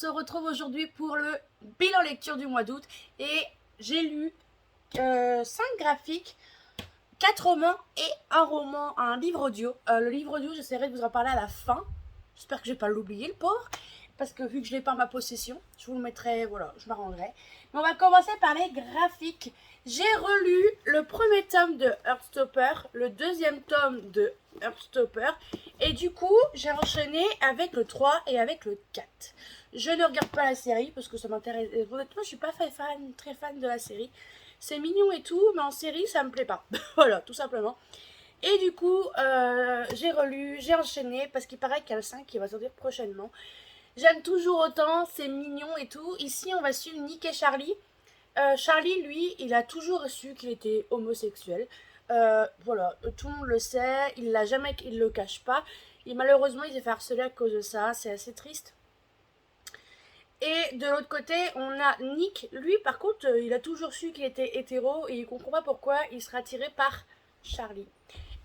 se retrouve aujourd'hui pour le bilan lecture du mois d'août et j'ai lu 5 graphiques, 4 romans et un livre audio. Le livre audio, j'essaierai de vous en parler à la fin. J'espère que je vais pas l'oublier, le pauvre, parce que vu que je l'ai pas en ma possession, je vous le mettrai, voilà, je m'arrangerai. Mais on va commencer par les graphiques. J'ai relu le premier tome de Heartstopper, le deuxième tome de Heartstopper, et du coup, j'ai enchaîné avec le 3 et avec le 4. Je ne regarde pas la série parce que ça m'intéresse. Honnêtement, je suis pas très fan de la série. C'est mignon et tout, mais en série, ça me plaît pas. Voilà, tout simplement. Et du coup, j'ai relu, j'ai enchaîné parce qu'il paraît qu'il y a le 5 qui va sortir prochainement. J'aime toujours autant, c'est mignon et tout. Ici, on va suivre Nick et Charlie. Charlie, lui, il a toujours su qu'il était homosexuel. Voilà, tout le monde le sait, il le cache pas. Et malheureusement, il s'est fait harceler à cause de ça, c'est assez triste. Et de l'autre côté, on a Nick. Lui, par contre, il a toujours su qu'il était hétéro et il comprend pas pourquoi il sera attiré par Charlie.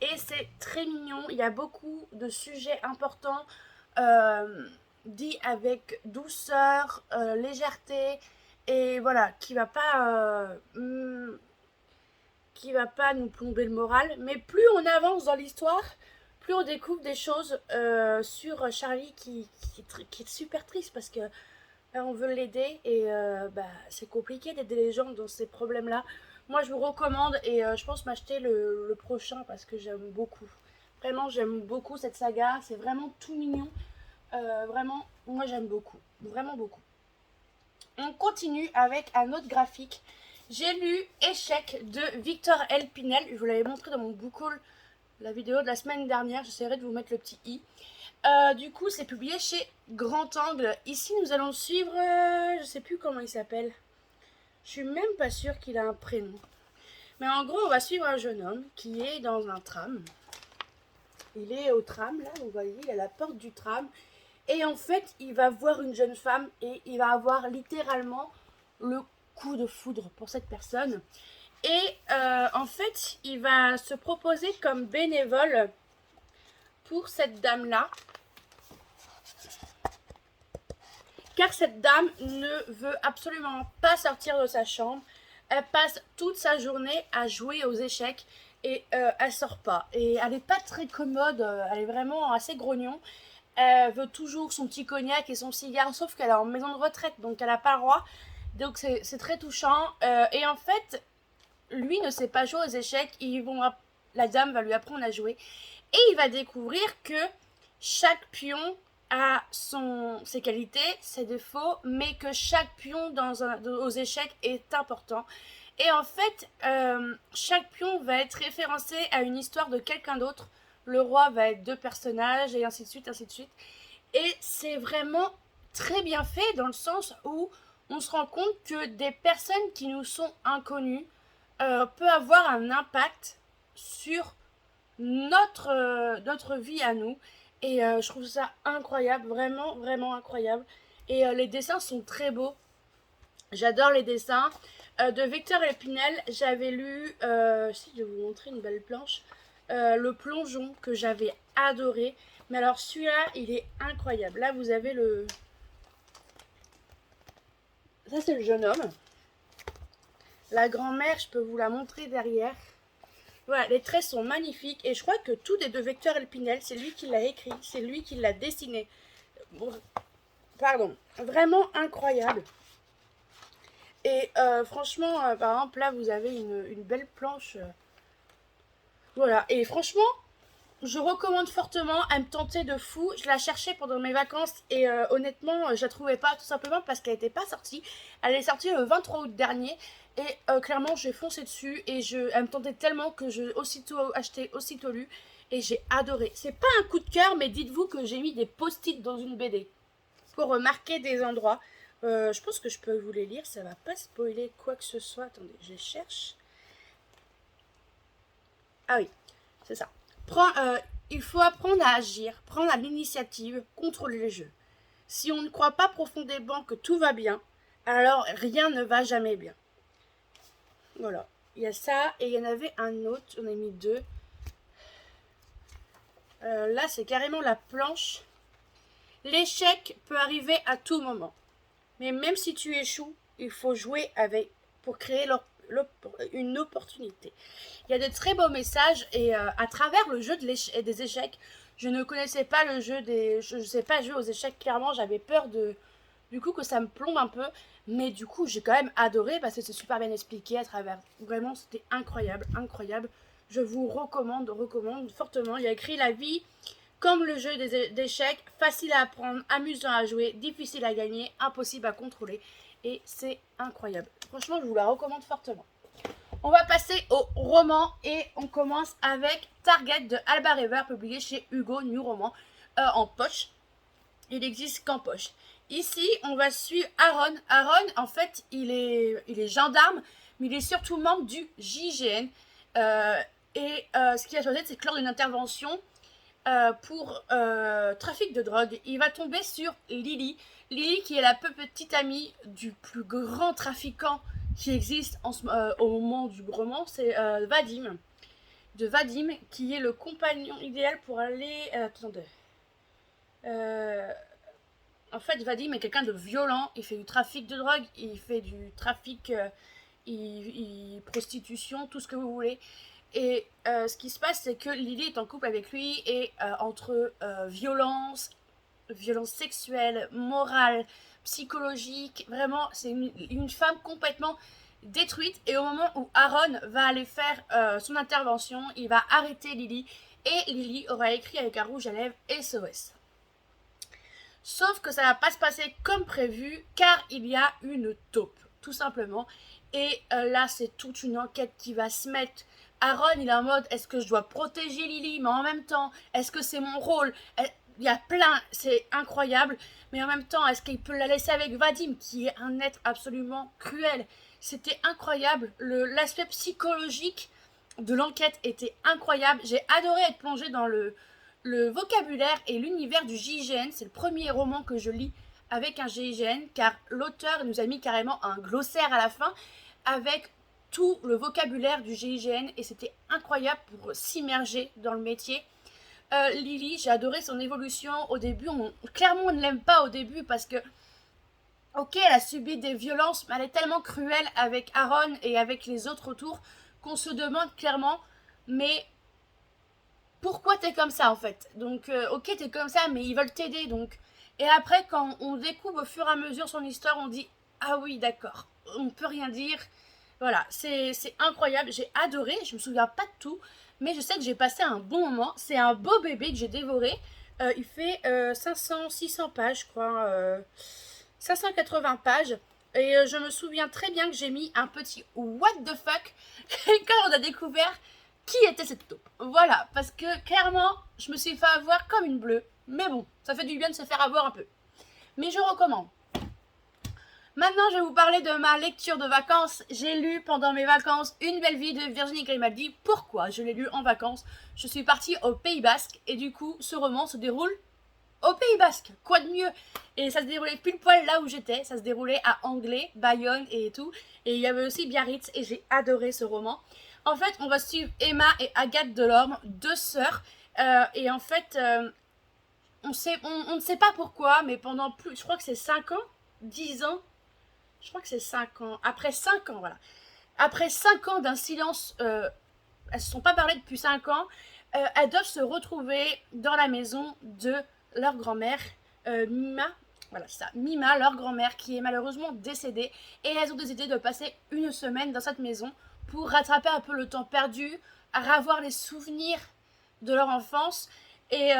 Et c'est très mignon, il y a beaucoup de sujets importants dits avec douceur, légèreté, et voilà, qui va pas nous plomber le moral. Mais plus on avance dans l'histoire, plus on découvre des choses sur Charlie qui est super triste parce que on veut l'aider et c'est compliqué d'aider les gens dans ces problèmes-là. Moi, je vous recommande et je pense m'acheter le prochain parce que j'aime beaucoup. Vraiment, j'aime beaucoup cette saga. C'est vraiment tout mignon. Vraiment, moi, j'aime beaucoup. Vraiment beaucoup. On continue avec un autre graphique. J'ai lu Échec de Victor L. Pinel. Je vous l'avais montré dans mon book haul, la vidéo de la semaine dernière. J'essaierai de vous mettre le petit i. Du coup, c'est publié chez Grand Angle. Ici, nous allons suivre... je sais plus comment il s'appelle. Je suis même pas sûre qu'il a un prénom. Mais en gros, on va suivre un jeune homme qui est dans un tram. Il est au tram, là, vous voyez, il est à la porte du tram. Et en fait, il va voir une jeune femme et il va avoir littéralement le coup de foudre pour cette personne. Et en fait, il va se proposer comme bénévole pour cette dame-là. Car cette dame ne veut absolument pas sortir de sa chambre. Elle passe toute sa journée à jouer aux échecs et elle sort pas. Et elle n'est pas très commode, elle est vraiment assez grognon. Elle veut toujours son petit cognac et son cigare, sauf qu'elle est en maison de retraite, donc elle n'a pas le droit. Donc c'est très touchant. Et en fait, lui ne sait pas jouer aux échecs. La dame va lui apprendre à jouer. Et il va découvrir que chaque pion a ses qualités, ses défauts, mais que chaque pion aux échecs est important. Et en fait, chaque pion va être référencé à une histoire de quelqu'un d'autre. Le roi va être 2 personnages, et ainsi de suite, ainsi de suite. Et c'est vraiment très bien fait dans le sens où on se rend compte que des personnes qui nous sont inconnues peuvent avoir un impact sur notre vie à nous. Et je trouve ça incroyable, vraiment, vraiment incroyable. Et les dessins sont très beaux. J'adore les dessins. De Victor Épinel, j'avais lu, si je vais vous montrer une belle planche, le plongeon que j'avais adoré. Mais alors celui-là, il est incroyable. Là, vous avez le... Ça, c'est le jeune homme. La grand-mère, je peux vous la montrer derrière. Voilà, les traits sont magnifiques et je crois que tout est de Victor Épinel. C'est lui qui l'a écrit, c'est lui qui l'a dessiné. Bon, pardon, vraiment incroyable. Et franchement, par exemple, là, vous avez une belle planche. Voilà, et franchement, je recommande fortement. Elle me tentait de fou. Je la cherchais pendant mes vacances et honnêtement, je la trouvais pas, tout simplement parce qu'elle n'était pas sortie. Elle est sortie le 23 août dernier. Et clairement, j'ai foncé dessus et elle me tentait tellement que j'ai aussitôt acheté, aussitôt lu. Et j'ai adoré. C'est pas un coup de cœur, mais dites-vous que j'ai mis des post-it dans une BD pour marquer des endroits. Je pense que je peux vous les lire. Ça va pas spoiler quoi que ce soit. Attendez, je cherche. Ah oui, c'est ça. Il faut apprendre à agir, prendre l'initiative, contrôler le jeu. Si on ne croit pas profondément que tout va bien, alors rien ne va jamais bien. Voilà, il y a ça et il y en avait un autre, on a mis 2. Là, c'est carrément la planche. L'échec peut arriver à tout moment. Mais même si tu échoues, il faut jouer avec pour créer une opportunité. Il y a de très beaux messages et à travers le jeu des échecs, je ne connaissais pas le jeu des... Je ne sais pas jouer aux échecs, clairement, j'avais peur du coup que ça me plombe un peu. Mais du coup, j'ai quand même adoré parce que c'est super bien expliqué à travers. Vraiment, c'était incroyable, incroyable. Je vous recommande fortement. Il y a écrit la vie comme le jeu d'échecs, facile à apprendre, amusant à jouer, difficile à gagner, impossible à contrôler. Et c'est incroyable. Franchement, je vous la recommande fortement. On va passer au roman et on commence avec Target de Alba River, publié chez Hugo, New Roman, en poche. Il n'existe qu'en poche. Ici, on va suivre Aaron. Aaron, en fait, il est gendarme, mais il est surtout membre du JGN. Ce qui a choisi, c'est que lors d'une intervention pour trafic de drogue, il va tomber sur Lily. Lily, qui est la petite amie du plus grand trafiquant qui existe au moment du roman, c'est Vadim. De Vadim, qui est le compagnon idéal pour aller... attendez. En fait, Vadim est quelqu'un de violent. Il fait du trafic de drogue, il fait du trafic, prostitution, tout ce que vous voulez. Et ce qui se passe, c'est que Lily est en couple avec lui et entre violence sexuelle, morale, psychologique, vraiment, c'est une femme complètement détruite. Et au moment où Aaron va aller faire son intervention, il va arrêter Lily et Lily aura écrit avec un rouge à lèvres SOS. Sauf que ça va pas se passer comme prévu car il y a une taupe, tout simplement. Et là, c'est toute une enquête qui va se mettre. Aaron, il est en mode, est-ce que je dois protéger Lily, mais en même temps, est-ce que c'est mon rôle? Il y a plein, c'est incroyable. Mais en même temps, est-ce qu'il peut la laisser avec Vadim, qui est un être absolument cruel? C'était incroyable. L'aspect psychologique de l'enquête était incroyable. J'ai adoré être plongée dans le vocabulaire et l'univers du GIGN. C'est le premier roman que je lis avec un GIGN, car l'auteur nous a mis carrément un glossaire à la fin avec tout le vocabulaire du GIGN et c'était incroyable pour s'immerger dans le métier. Lily, j'ai adoré son évolution. Au début, clairement on ne l'aime pas au début parce que ok, elle a subi des violences, mais elle est tellement cruelle avec Aaron et avec les autres autour qu'on se demande clairement, mais pourquoi t'es comme ça en fait? Donc ok, t'es comme ça, mais ils veulent t'aider donc. Et après, quand on découvre au fur et à mesure son histoire, on dit ah oui, d'accord, on peut rien dire. Voilà, c'est incroyable, j'ai adoré, je me souviens pas de tout, mais je sais que j'ai passé un bon moment. C'est un beau bébé que j'ai dévoré. Il fait 600 pages, je crois, 580 pages. Et je me souviens très bien que j'ai mis un petit what the fuck quand on a découvert qui était cette taupe. Voilà, parce que clairement, je me suis fait avoir comme une bleue. Mais bon, ça fait du bien de se faire avoir un peu. Mais je recommande. Maintenant, je vais vous parler de ma lecture de vacances. J'ai lu pendant mes vacances Une belle vie de Virginie Grimaldi. Pourquoi je l'ai lu en vacances? Je suis partie au Pays Basque et du coup, ce roman se déroule au Pays Basque. Quoi de mieux? Et ça se déroulait pile poil là où j'étais. Ça se déroulait à Anglet, Bayonne et tout. Et il y avait aussi Biarritz et j'ai adoré ce roman. En fait, on va suivre Emma et Agathe Delorme, deux sœurs. Et en fait, on ne sait pas pourquoi, mais pendant plus, je crois que c'est 5 ans, 10 ans, je crois que c'est 5 ans. Après 5 ans, voilà. Après 5 ans d'un silence, elles ne se sont pas parlé depuis 5 ans, elles doivent se retrouver dans la maison de leur grand-mère, Mima. Voilà, c'est ça, Mima, leur grand-mère, qui est malheureusement décédée. Et elles ont décidé de passer une semaine dans cette maison pour rattraper un peu le temps perdu, à revoir les souvenirs de leur enfance et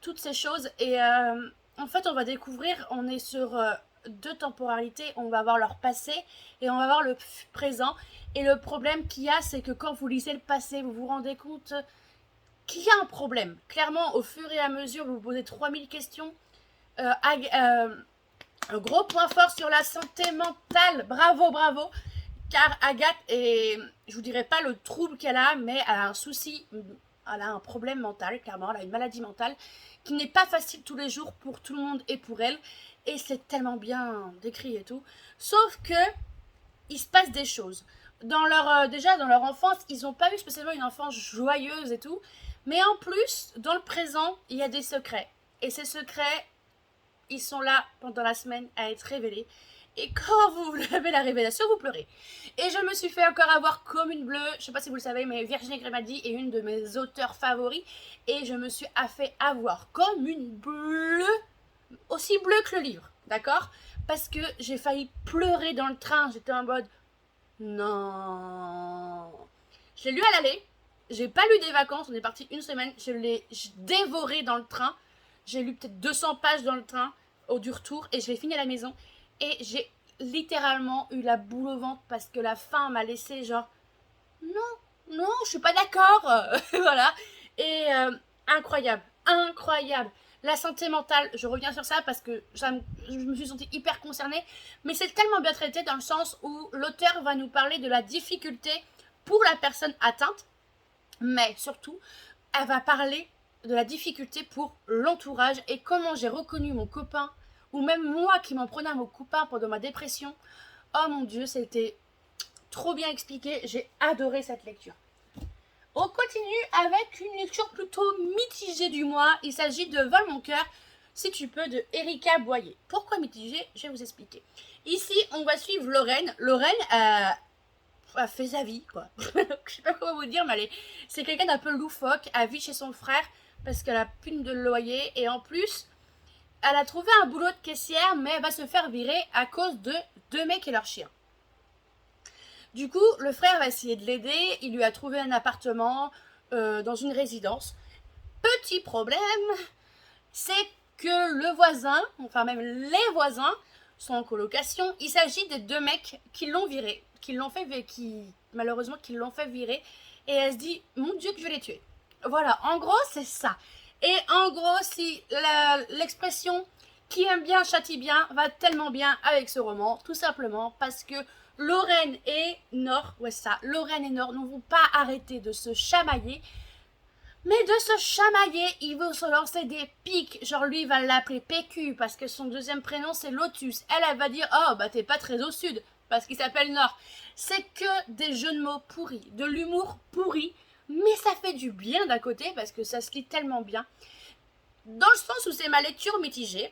toutes ces choses. Et en fait, on va découvrir, on est sur deux temporalités. On va voir leur passé et on va voir le présent. Et le problème qu'il y a, c'est que quand vous lisez le passé, vous vous rendez compte qu'il y a un problème. Clairement, au fur et à mesure, vous vous posez 3000 questions. Un gros point fort sur la santé mentale. Bravo, bravo. Car Agathe est, je vous dirais pas le trouble qu'elle a, mais elle a un souci, elle a un problème mental, clairement, elle a une maladie mentale qui n'est pas facile tous les jours pour tout le monde et pour elle. Et c'est tellement bien décrit et tout. Sauf que il se passe des choses. Déjà dans leur enfance, ils n'ont pas eu spécialement une enfance joyeuse et tout. Mais en plus, dans le présent, il y a des secrets. Et ces secrets, ils sont là pendant la semaine à être révélés. Et quand vous avez la révélation, vous pleurez. Et je me suis fait encore avoir comme une bleue. Je sais pas si vous le savez, mais Virginie Grimaldi est une de mes auteurs favoris. Et je me suis fait avoir comme une bleue, aussi bleue que le livre, d'accord? Parce que j'ai failli pleurer dans le train. J'étais en mode, non. Je l'ai lu à l'aller. J'ai pas lu des vacances. On est parti une semaine. Je l'ai dévoré dans le train. J'ai lu peut-être 200 pages dans le train du retour. Et je l'ai fini à la maison. Et j'ai littéralement eu la boule au ventre parce que la fin m'a laissé genre non, je suis pas d'accord. Voilà. Et incroyable, incroyable. La santé mentale, je reviens sur ça parce que je me suis sentie hyper concernée, mais c'est tellement bien traité dans le sens où l'auteur va nous parler de la difficulté pour la personne atteinte, mais surtout, elle va parler de la difficulté pour l'entourage et comment j'ai reconnu mon copain, ou même moi qui m'en prenais à mon copain pendant ma dépression. Oh mon Dieu, c'était trop bien expliqué, j'ai adoré cette lecture. On continue avec une lecture plutôt mitigée du mois. Il s'agit de Vole mon cœur, si tu peux, de Erika Boyer. Pourquoi mitigée? Je vais vous expliquer. Ici, on va suivre Lorraine. Lorraine a fait sa vie, quoi. Je sais pas comment vous dire, mais c'est quelqu'un d'un peu loufoque. Elle vit chez son frère parce qu'elle a plus de loyer. Et en plus, elle a trouvé un boulot de caissière, mais elle va se faire virer à cause de 2 mecs et leur chien. Du coup, le frère va essayer de l'aider. Il lui a trouvé un appartement dans une résidence. Petit problème, c'est que le voisin, enfin même les voisins, sont en colocation. Il s'agit des 2 mecs qui l'ont viré, malheureusement qui l'ont fait virer. Et elle se dit, mon Dieu que je vais les tuer. Voilà, en gros c'est ça. Et en gros, si l'expression qui aime bien châtie bien va tellement bien avec ce roman, tout simplement parce que Lorraine et Nord, Lorraine et Nord ne vont pas arrêter de se chamailler, mais de se chamailler, ils vont se lancer des pics, genre lui va l'appeler PQ parce que son deuxième prénom c'est Lotus, elle va dire oh bah t'es pas très au sud parce qu'il s'appelle Nord. C'est que des jeux de mots pourris, de l'humour pourri, mais ça fait du bien d'un côté parce que ça se lit tellement bien, dans le sens où c'est ma lecture mitigée.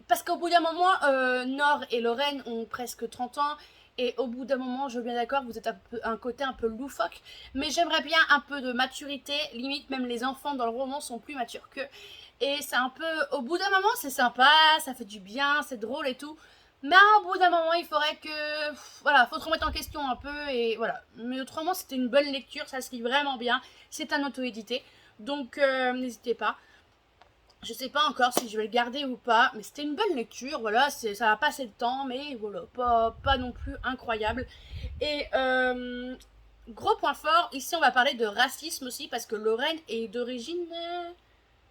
Parce qu'au bout d'un moment, Nord et Lorraine ont presque 30 ans. Et au bout d'un moment, je veux bien d'accord, vous êtes un côté un peu loufoque. Mais j'aimerais bien un peu de maturité. Limite, même les enfants dans le roman sont plus matures qu'eux. Et c'est un peu... Au bout d'un moment, c'est sympa, ça fait du bien, c'est drôle et tout. Mais au bout d'un moment, il faudrait que... Voilà, faut se remettre en question un peu. Et voilà. Mais autrement, c'était une bonne lecture, ça se lit vraiment bien. C'est un auto-édité. Donc, n'hésitez pas. Je sais pas encore si je vais le garder ou pas, mais c'était une bonne lecture, voilà, ça va passer le temps, mais voilà, pas non plus incroyable. Et gros point fort, ici on va parler de racisme aussi, parce que Lorraine est d'origine,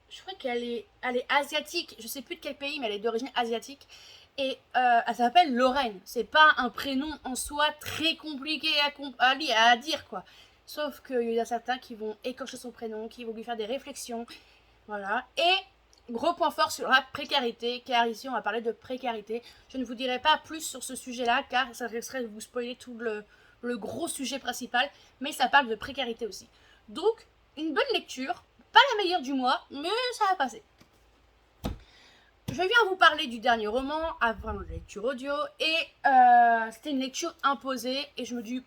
je crois qu'elle est asiatique, je sais plus de quel pays, mais elle est d'origine asiatique. Et elle s'appelle Lorraine, c'est pas un prénom en soi très compliqué à dire, quoi. Sauf qu'il y a certains qui vont écorcher son prénom, qui vont lui faire des réflexions, voilà. Et gros point fort sur la précarité, car ici on va parler de précarité. Je ne vous dirai pas plus sur ce sujet-là, car ça risquerait de vous spoiler tout le gros sujet principal, mais ça parle de précarité aussi. Donc, une bonne lecture, pas la meilleure du mois, mais ça va passer. Je viens vous parler du dernier roman, avant la lecture audio, et c'était une lecture imposée, et je me dis,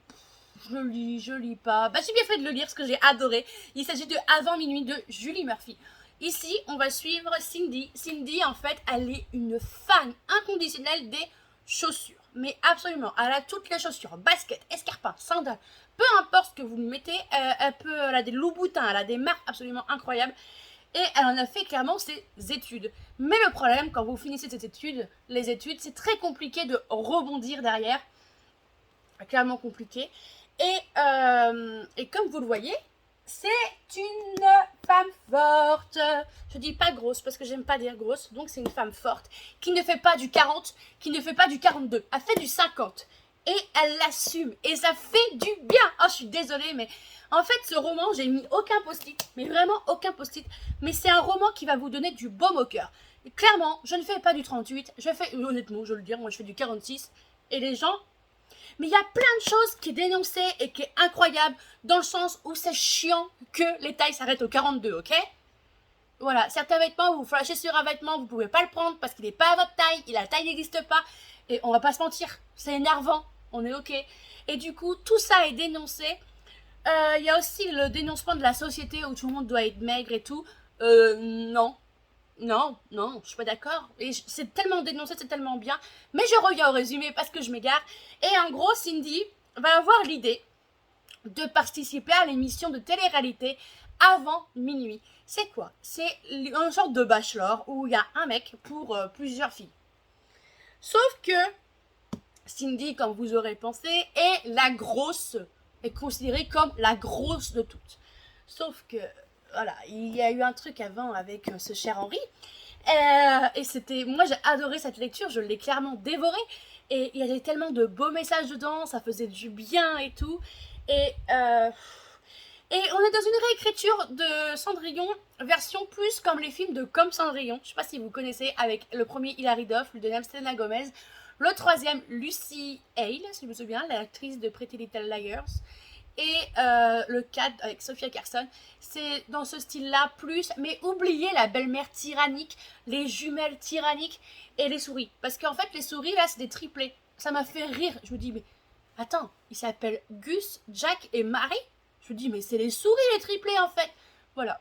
je lis pas. Bah j'ai bien fait de le lire, parce que j'ai adoré. Il s'agit de Avant minuit de Julie Murphy. Ici, on va suivre Cindy. Cindy, en fait, elle est une fan inconditionnelle des chaussures. Mais absolument, elle a toutes les chaussures, baskets, escarpins, sandales, peu importe ce que vous mettez, elle a des loups-boutins, elle a des marques absolument incroyables. Et elle en a fait clairement ses études. Mais le problème, quand vous finissez les études, c'est très compliqué de rebondir derrière. Clairement compliqué. Et comme vous le voyez, c'est une femme forte. Je dis pas grosse parce que j'aime pas dire grosse. Donc c'est une femme forte qui ne fait pas du 40, qui ne fait pas du 42. Elle fait du 50. Et elle l'assume. Et ça fait du bien. Oh, je suis désolée, mais en fait, ce roman, j'ai mis aucun post-it. Mais vraiment aucun post-it. Mais c'est un roman qui va vous donner du baume au cœur. Et clairement, je ne fais pas du 38. Honnêtement, je veux le dire, moi je fais du 46. Et les gens... Mais il y a plein de choses qui est dénoncée et qui est incroyable, dans le sens où c'est chiant que les tailles s'arrêtent au 42, ok? Voilà, certains vêtements, vous flashez sur un vêtement, vous pouvez pas le prendre parce qu'il n'est pas à votre taille, la taille n'existe pas. Et on va pas se mentir, c'est énervant, on est ok. Et du coup, tout ça est dénoncé. Il y a aussi le dénoncement de la société où tout le monde doit être maigre et tout. Non. Non, non, je suis pas d'accord. Et c'est tellement dénoncé, c'est tellement bien. Mais je reviens au résumé parce que je m'égare. Et en gros, Cindy va avoir l'idée de participer à l'émission de télé-réalité avant minuit. C'est quoi? C'est une sorte de bachelor où il y a un mec pour plusieurs filles. Sauf que Cindy, comme vous aurez pensé, est la grosse, est considérée comme la grosse de toutes. Sauf que, voilà, il y a eu un truc avant avec ce cher Henri. Et c'était, moi j'ai adoré cette lecture, je l'ai clairement dévorée. Et il y avait tellement de beaux messages dedans, ça faisait du bien et tout. Et on est dans une réécriture de Cendrillon, version plus comme les films de Comme Cendrillon. Je sais pas si vous connaissez, avec le premier Hilary Duff, le deuxième Selena Gomez, le troisième Lucy Hale, si je me souviens, l'actrice de Pretty Little Liars, et le 4 avec Sophia Carson. C'est dans ce style-là plus, mais oubliez la belle-mère tyrannique, les jumelles tyranniques et les souris. Parce qu'en fait, les souris, là, c'est des triplés. Ça m'a fait rire. Je me dis, mais attends, ils s'appellent Gus, Jack et Marie. Je me dis, mais c'est les souris les triplés en fait. Voilà,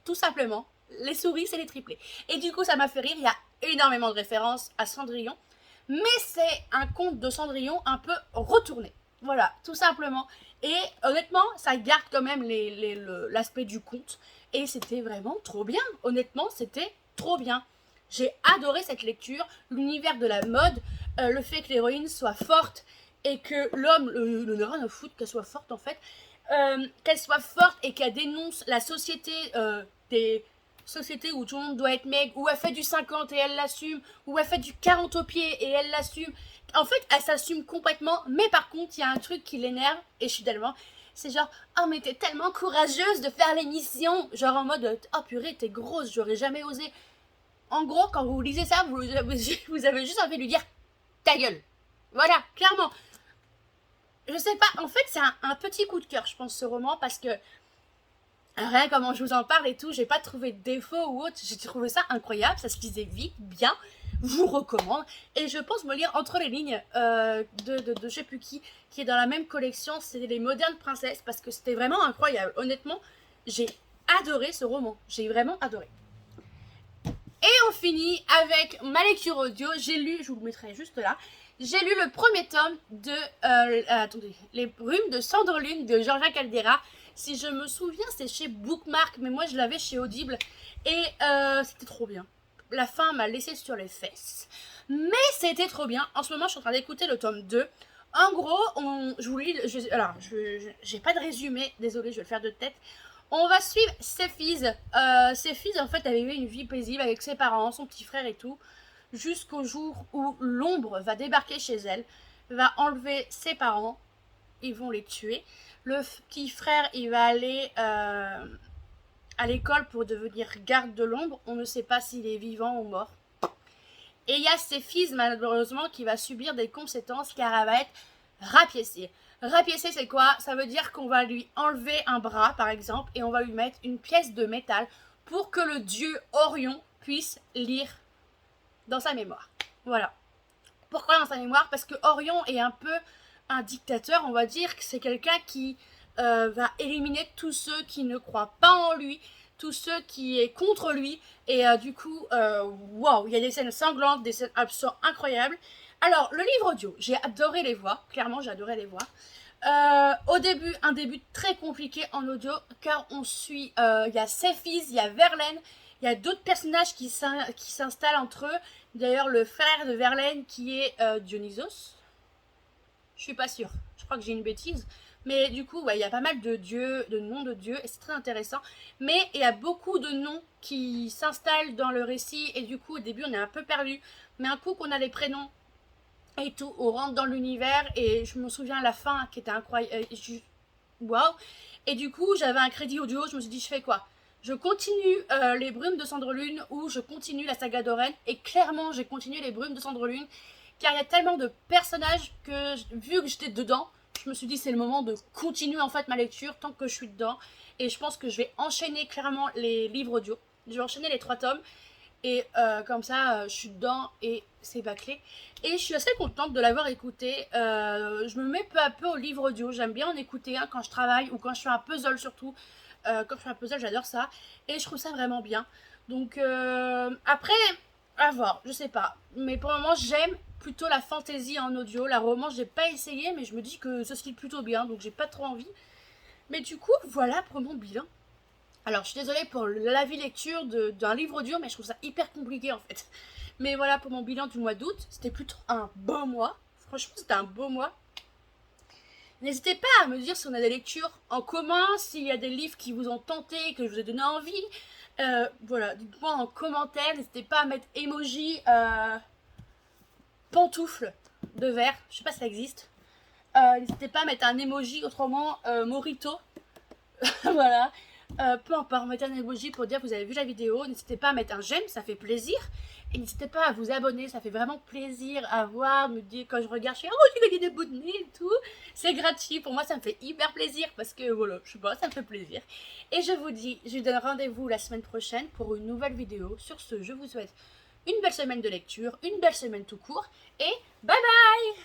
tout simplement, les souris c'est les triplés. Et du coup, ça m'a fait rire, il y a énormément de références à Cendrillon, mais c'est un conte de Cendrillon un peu retourné. Voilà, tout simplement. Et honnêtement, ça garde quand même l'aspect du conte. Et c'était vraiment trop bien. Honnêtement, c'était trop bien. J'ai adoré cette lecture, l'univers de la mode, le fait que l'héroïne soit forte et que l'homme ne rien à foutre qu'elle soit forte en fait. Qu'elle soit forte et qu'elle dénonce la société des sociétés où tout le monde doit être maigre, où elle fait du 50 et elle l'assume, où elle fait du 40 au pied et elle l'assume. En fait, elle s'assume complètement, mais par contre, il y a un truc qui l'énerve, et je suis tellement... C'est genre, oh mais t'es tellement courageuse de faire l'émission. Genre en mode, oh purée, t'es grosse, j'aurais jamais osé. En gros, quand vous lisez ça, vous avez juste envie de lui dire, ta gueule. Voilà, clairement. Je sais pas, en fait c'est un petit coup de cœur je pense ce roman parce que rien comment je vous en parle et tout, j'ai pas trouvé de défaut ou autre, j'ai trouvé ça incroyable, ça se lisait vite, bien, je vous recommande et je pense me lire entre les lignes de je sais plus qui est dans la même collection, c'est les Modernes Princesses parce que c'était vraiment incroyable, honnêtement j'ai adoré ce roman, j'ai vraiment adoré. Et on finit avec ma lecture audio, j'ai lu, je vous le mettrai juste là, j'ai lu le premier tome de attendez, Les Brumes de Cendrelune de Georgia Caldera. Si je me souviens, c'est chez Bookmark, mais moi je l'avais chez Audible. Et c'était trop bien. La fin m'a laissé sur les fesses. Mais c'était trop bien. En ce moment, je suis en train d'écouter le tome 2. En gros, je vous lis... alors, j'ai pas de résumé. Désolée, je vais le faire de tête. On va suivre Cephise. Cephise, en fait, avait eu une vie paisible avec ses parents, son petit frère et tout. Jusqu'au jour où l'ombre va débarquer chez elle, va enlever ses parents, ils vont les tuer. Le petit frère, il va aller à l'école pour devenir garde de l'ombre. On ne sait pas s'il est vivant ou mort. Et il y a Cephise, malheureusement, qui va subir des conséquences car elle va être rapiécée. Rapiécée, c'est quoi? Ça veut dire qu'on va lui enlever un bras, par exemple, et on va lui mettre une pièce de métal pour que le dieu Orion puisse lire dans sa mémoire. Voilà. Pourquoi dans sa mémoire? Parce que Orion est un peu un dictateur, on va dire que c'est quelqu'un qui va éliminer tous ceux qui ne croient pas en lui, tous ceux qui est contre lui, et du coup, waouh, il y a des scènes sanglantes, des scènes absolument incroyables. Alors, le livre audio, j'ai adoré les voix, clairement j'ai adoré les voix. Au début, un début très compliqué en audio, car on suit, il y a Cephise, il y a Verlaine, il y a d'autres personnages qui s'installent entre eux. D'ailleurs, le frère de Verlaine qui est Dionysos. Je suis pas sûre. Je crois que j'ai une bêtise. Mais du coup, ouais, il y a pas mal de dieux, de noms de dieux, et c'est très intéressant. Mais il y a beaucoup de noms qui s'installent dans le récit, et du coup, au début, on est un peu perdu. Mais un coup qu'on a les prénoms et tout, on rentre dans l'univers, et je me souviens à la fin qui était incroyable. Waouh! Et du coup, j'avais un crédit audio, je me suis dit, je fais quoi? Je continue les Brumes de Cendrelune ou je continue la saga d'Oren. Et clairement, j'ai continué les Brumes de Cendrelune car il y a tellement de personnages que, vu que j'étais dedans, je me suis dit c'est le moment de continuer en fait ma lecture tant que je suis dedans. Et je pense que je vais enchaîner clairement les livres audio. Je vais enchaîner les 3 tomes. Et comme ça, je suis dedans et c'est bâclé. Et je suis assez contente de l'avoir écouté. Je me mets peu à peu au livre audio. J'aime bien en écouter un quand je travaille ou quand je fais un puzzle surtout. Quand je fais un puzzle, j'adore ça. Et je trouve ça vraiment bien. Donc après, à voir, je sais pas. Mais pour le moment, j'aime plutôt la fantasy en audio. La romance, j'ai pas essayé, mais je me dis que ça se lit plutôt bien. Donc j'ai pas trop envie. Mais du coup, voilà pour mon bilan. Alors, je suis désolée pour l'avis lecture d'un livre audio, mais je trouve ça hyper compliqué en fait. Mais voilà pour mon bilan du mois d'août. C'était plutôt un beau mois. Franchement, c'était un beau mois. N'hésitez pas à me dire si on a des lectures en commun, s'il y a des livres qui vous ont tenté, que je vous ai donné envie. Voilà, dites-moi en commentaire. N'hésitez pas à mettre emoji pantoufle de verre. Je sais pas si ça existe. N'hésitez pas à mettre un emoji, autrement Morito. Voilà. Peu importe, mettez un emoji pour dire que vous avez vu la vidéo. N'hésitez pas à mettre un j'aime, ça fait plaisir. Et n'hésitez pas à vous abonner, ça fait vraiment plaisir à voir, me dire quand je regarde, je fais oh, j'ai gagné des abonnés et tout. C'est gratuit, pour moi ça me fait hyper plaisir parce que voilà, je sais pas, ça me fait plaisir. Et je vous dis, je vous donne rendez-vous la semaine prochaine pour une nouvelle vidéo. Sur ce, je vous souhaite une belle semaine de lecture, une belle semaine tout court et bye bye.